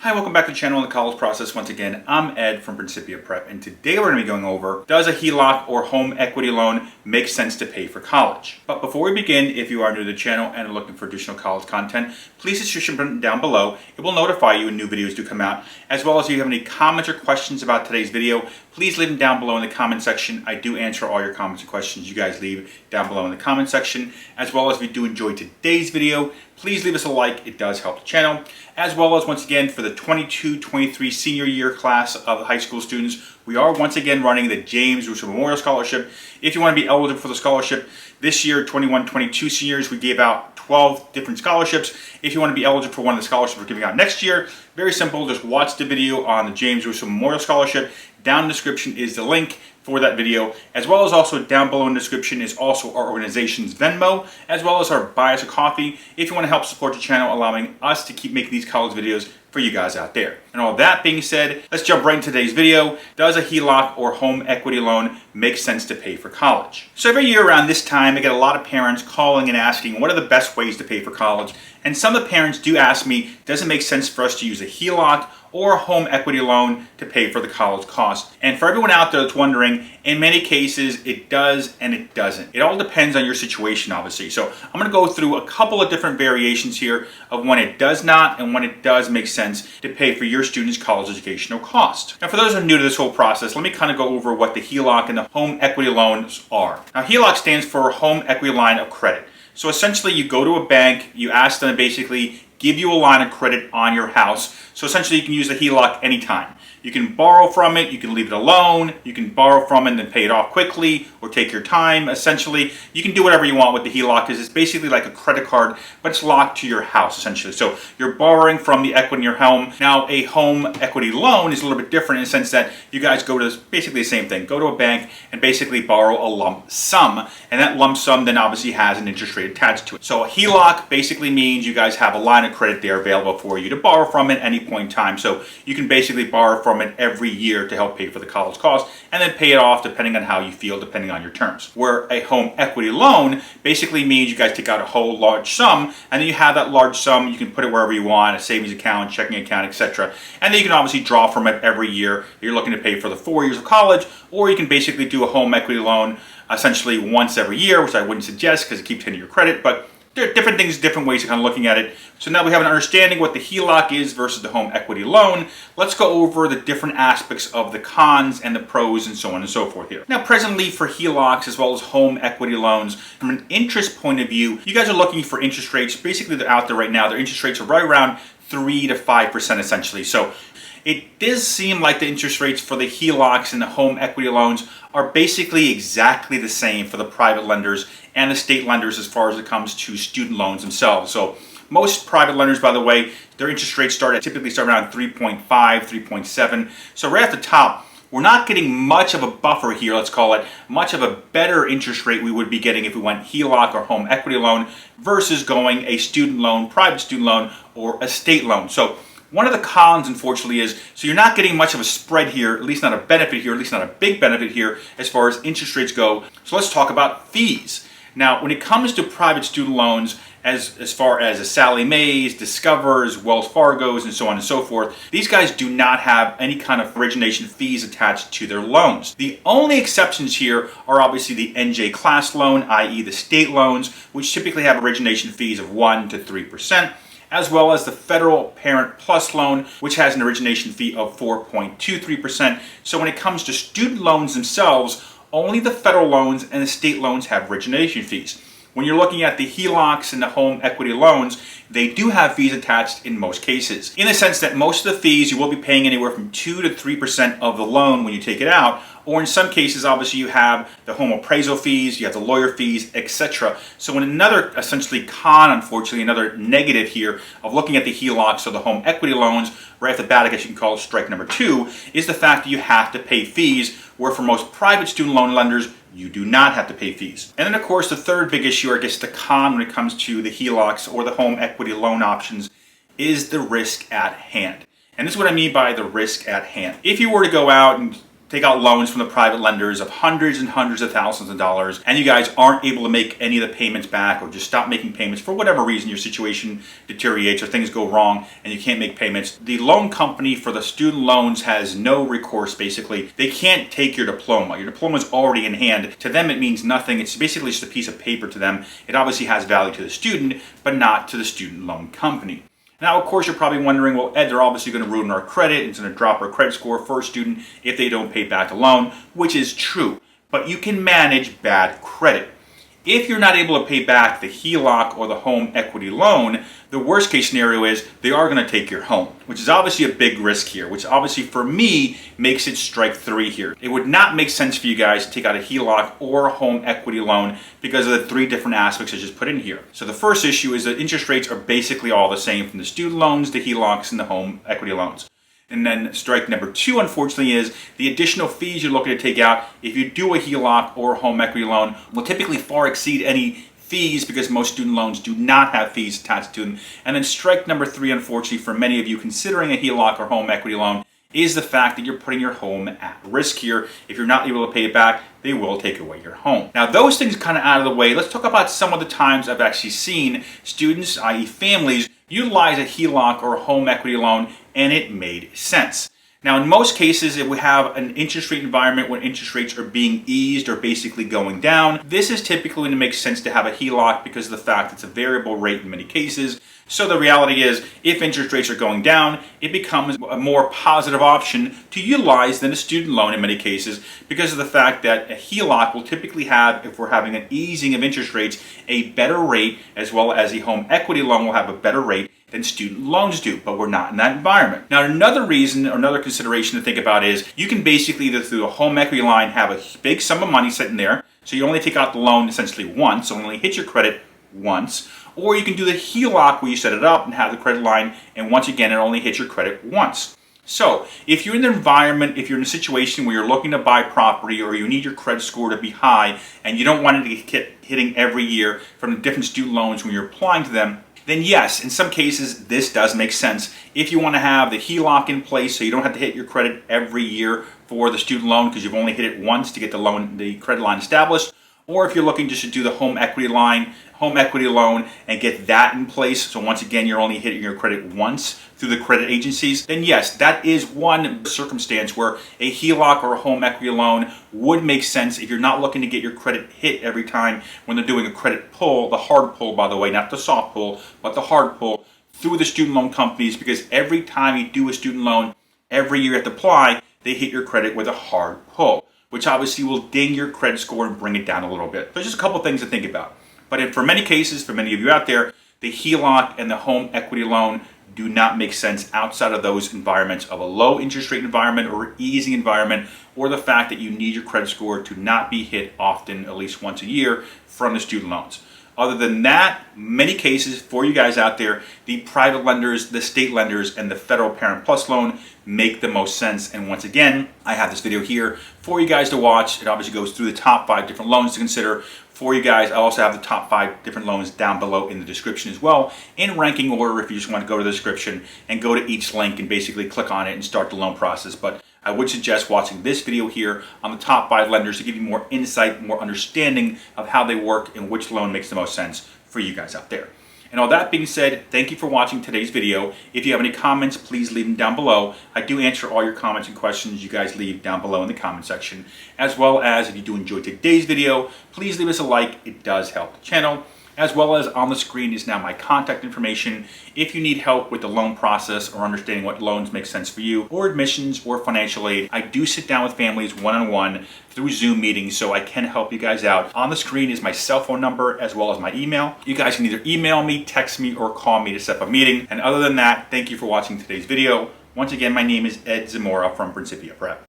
Hi, welcome back to the channel on the college process. Once again, I'm Ed from Principia Prep, and today we're going to be going over, does a HELOC or home equity loan make sense to pay for college? But before we begin, if you are new to the channel and are looking for additional college content, please hit the subscription button down below. It will notify you when new videos do come out, as well as if you have any comments or questions about today's video, please leave them down below in the comment section. I do answer all your comments and questions you guys leave down below in the comment section, as well as if you do enjoy today's video, please leave us a like. It does help the channel. As well as, once again, for the 22-23 senior year class of high school students, we are once again running the James Russo Memorial Scholarship. If you want to be eligible for the scholarship, this year, 21-22 seniors, we gave out 12 different scholarships. If you want to be eligible for one of the scholarships we're giving out next year, very simple, just watch the video on the James Russo Memorial Scholarship. Down in the description is the link for that video, as well as also down below in the description is also our organization's Venmo, as well as our buy us a coffee if you want to help support the channel, allowing us to keep making these college videos for you guys out there. And all that being said, let's jump right into today's video. Does a HELOC or home equity loan make sense to pay for college? So every year around this time, I get a lot of parents calling and asking, what are the best ways to pay for college? And some of the parents do ask me, does it make sense for us to use a HELOC or a home equity loan to pay for the college cost? And for everyone out there that's wondering, in many cases it does and it doesn't. It all depends on your situation, obviously. So I'm going to go through a couple of different variations here of when it does not and when it does make sense to pay for your students' college educational cost. Now, for those who are new to this whole process, let me kind of go over what the HELOC and the home equity loans are. Now, HELOC stands for Home Equity Line of Credit. So essentially you go to a bank, you ask them to basically give you a line of credit on your house. So essentially you can use the HELOC anytime. You can borrow from it, you can leave it alone, you can borrow from it and then pay it off quickly or take your time. Essentially, you can do whatever you want with the HELOC because it's basically like a credit card, but it's locked to your house essentially. So you're borrowing from the equity in your home. Now, a home equity loan is a little bit different in the sense that you guys go to basically the same thing. Go to a bank and basically borrow a lump sum, and that lump sum then obviously has an interest rate attached to it. So a HELOC basically means you guys have a line of credit there available for you to borrow from at any point in time. So you can basically borrow from it every year to help pay for the college cost and then pay it off depending on how you feel, depending on your terms. Where a home equity loan basically means you guys take out a whole large sum, and then you have that large sum, you can put it wherever you want, a savings account, checking account, etc. And then you can obviously draw from it every year you're looking to pay for the 4 years of college, or you can basically do a home equity loan essentially once every year, which I wouldn't suggest because it keeps hitting your credit, but there are different things, different ways of kind of looking at it. So now we have an understanding what the HELOC is versus the home equity loan. Let's go over the different aspects of the cons and the pros and so on and so forth here. Now, presently for HELOCs as well as home equity loans, from an interest point of view, you guys are looking for interest rates. Basically, they're out there right now. Their interest rates are right around 3 to 5% essentially. So it does seem like the interest rates for the HELOCs and the home equity loans are basically exactly the same for the private lenders and the state lenders as far as it comes to student loans themselves. So most private lenders, by the way, their interest rates typically start around 3.5, 3.7. So right at the top, we're not getting much of a buffer here, let's call it, much of a better interest rate we would be getting if we went HELOC or home equity loan versus going a student loan, private student loan, or a state loan. So one of the cons, unfortunately, is so you're not getting much of a spread here, at least not a benefit here, at least not a big benefit here as far as interest rates go. So let's talk about fees. Now, when it comes to private student loans, as far as Sallie Mae's, Discover's, Wells Fargo's, and so on and so forth, these guys do not have any kind of origination fees attached to their loans. The only exceptions here are obviously the NJ class loan, i.e. the state loans, which typically have origination fees of 1 to 3%. As well as the Federal Parent Plus loan, which has an origination fee of 4.23%. So when it comes to student loans themselves, only the federal loans and the state loans have origination fees. When you're looking at the HELOCs and the home equity loans, they do have fees attached in most cases. In the sense that most of the fees you will be paying anywhere from 2 to 3% of the loan when you take it out, or in some cases, obviously, you have the home appraisal fees, you have the lawyer fees, etc. So in another essentially con, unfortunately, another negative here of looking at the HELOCs or the home equity loans, right off the bat, I guess you can call it strike number 2, is the fact that you have to pay fees, where for most private student loan lenders, you do not have to pay fees. And then, of course, the third big issue, or I guess the con when it comes to the HELOCs or the home equity loan options, is the risk at hand. And this is what I mean by the risk at hand. If you were to go out and take out loans from the private lenders of hundreds and hundreds of thousands of dollars, and you guys aren't able to make any of the payments back, or just stop making payments for whatever reason, your situation deteriorates or things go wrong and you can't make payments, the loan company for the student loans has no recourse. Basically, they can't take your diploma. Your diploma is already in hand. To them, it means nothing. It's basically just a piece of paper to them. It obviously has value to the student, but not to the student loan company. Now, of course, you're probably wondering, well, Ed, they're obviously going to ruin our credit. It's going to drop our credit score for a student if they don't pay back the loan, which is true. But you can manage bad credit. If you're not able to pay back the HELOC or the home equity loan, the worst case scenario is they are going to take your home, which is obviously a big risk here, which obviously for me makes it strike 3 here. It would not make sense for you guys to take out a HELOC or a home equity loan because of the 3 different aspects I just put in here. So the first issue is that interest rates are basically all the same from the student loans, the HELOCs, and the home equity loans. And then strike number 2, unfortunately, is the additional fees you're looking to take out if you do a HELOC or a home equity loan will typically far exceed any fees because most student loans do not have fees attached to them. And then strike number 3, unfortunately, for many of you considering a HELOC or home equity loan, is the fact that you're putting your home at risk here. If you're not able to pay it back, they will take away your home. Now, those things kind of out of the way, let's talk about some of the times I've actually seen students, i.e. families, utilize a HELOC or a home equity loan, and it made sense. Now, in most cases, if we have an interest rate environment where interest rates are being eased or basically going down, this is typically when it makes sense to have a HELOC because of the fact it's a variable rate in many cases. So the reality is, if interest rates are going down, it becomes a more positive option to utilize than a student loan in many cases because of the fact that a HELOC will typically have, if we're having an easing of interest rates, a better rate, as well as a home equity loan will have a better rate than student loans do, but we're not in that environment. Now, another reason or another consideration to think about is you can basically either through a home equity line have a big sum of money sitting there, so you only take out the loan essentially once, so only hit your credit once, or you can do the HELOC where you set it up and have the credit line, and once again, it only hits your credit once. So, if you're in an environment, if you're in a situation where you're looking to buy property or you need your credit score to be high and you don't want it to get hitting every year from the different student loans when you're applying to them, then yes, in some cases, this does make sense. If you want to have the HELOC in place so you don't have to hit your credit every year for the student loan because you've only hit it once to get the credit line established, or if you're looking just to do the home equity loan and get that in place, so once again, you're only hitting your credit once through the credit agencies, then yes, that is one circumstance where a HELOC or a home equity loan would make sense if you're not looking to get your credit hit every time when they're doing a credit pull, the hard pull, by the way, not the soft pull, but the hard pull through the student loan companies, because every time you do a student loan, every year you have to apply, they hit your credit with a hard pull, which obviously will ding your credit score and bring it down a little bit. So just a couple things to think about. But for many cases, for many of you out there, the HELOC and the home equity loan do not make sense outside of those environments of a low interest rate environment or easing environment, or the fact that you need your credit score to not be hit often, at least once a year, from the student loans. Other than that, many cases for you guys out there, the private lenders, the state lenders, and the federal Parent Plus loan make the most sense. And once again, I have this video here for you guys to watch. It obviously goes through the top 5 different loans to consider for you guys. I also have the top 5 different loans down below in the description as well, in ranking order if you just want to go to the description and go to each link and basically click on it and start the loan process. But I would suggest watching this video here on the top 5 lenders to give you more insight, more understanding of how they work and which loan makes the most sense for you guys out there. And all that being said, thank you for watching today's video. If you have any comments, please leave them down below. I do answer all your comments and questions you guys leave down below in the comment section. As well as if you do enjoy today's video, please leave us a like. It does help the channel. As well as on the screen is now my contact information. If you need help with the loan process or understanding what loans make sense for you, or admissions or financial aid, I do sit down with families one-on-one through Zoom meetings, so I can help you guys out. On the screen is my cell phone number as well as my email. You guys can either email me, text me, or call me to set up a meeting. And other than that, thank you for watching today's video. Once again, my name is Ed Zamora from Principia Prep.